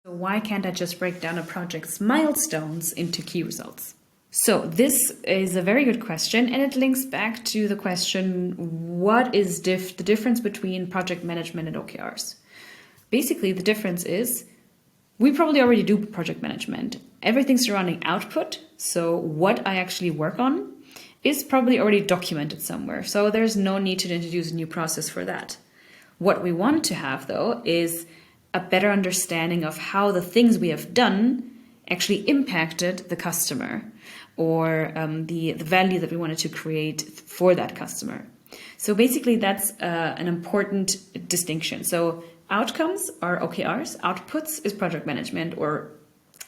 So why can't I just break down a project's milestones into key results? So this is a very good question, and it links back to the question, what is the difference between project management and OKRs? Basically, the difference is we probably already do project management. Everything surrounding output, so what I actually work on, is probably already documented somewhere. So there's no need to introduce a new process for that. What we want to have, though, is a better understanding of how the things we have done actually impacted the customer, or the value that we wanted to create for that customer. So basically that's an important distinction. So outcomes are OKRs, outputs is project management, or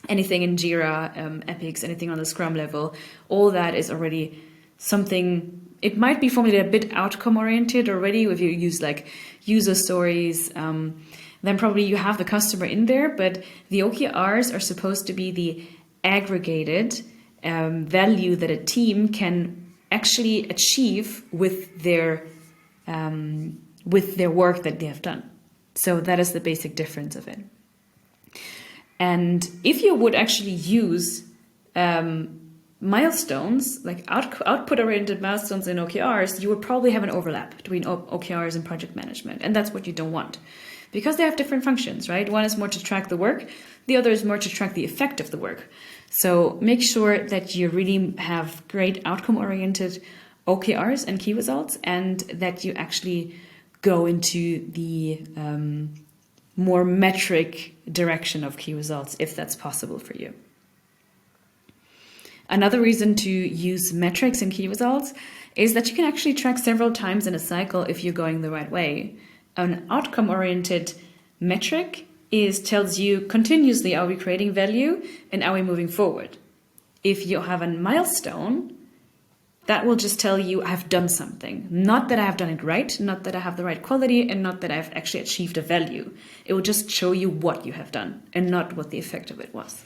anything in Jira, Epics, anything on the Scrum level. All that is already something, it might be formulated a bit outcome oriented already. If you use like user stories, then probably you have the customer in there, but the OKRs are supposed to be the aggregated value that a team can actually achieve with their work that they have done. So that is the basic difference of it. And if you would actually use milestones, like output-oriented milestones in OKRs, you would probably have an overlap between OKRs and project management. And that's what you don't want, because they have different functions, right? One is more to track the work. The other is more to track the effect of the work. So make sure that you really have great outcome-oriented OKRs and key results, and that you actually go into the more metric direction of key results, if that's possible for you. Another reason to use metrics and key results is that you can actually track several times in a cycle if you're going the right way. An outcome-oriented metric tells you continuously, are we creating value and are we moving forward? If you have a milestone, that will just tell you I've done something. Not that I have done it right, not that I have the right quality, and not that I've actually achieved a value. It will just show you what you have done and not what the effect of it was.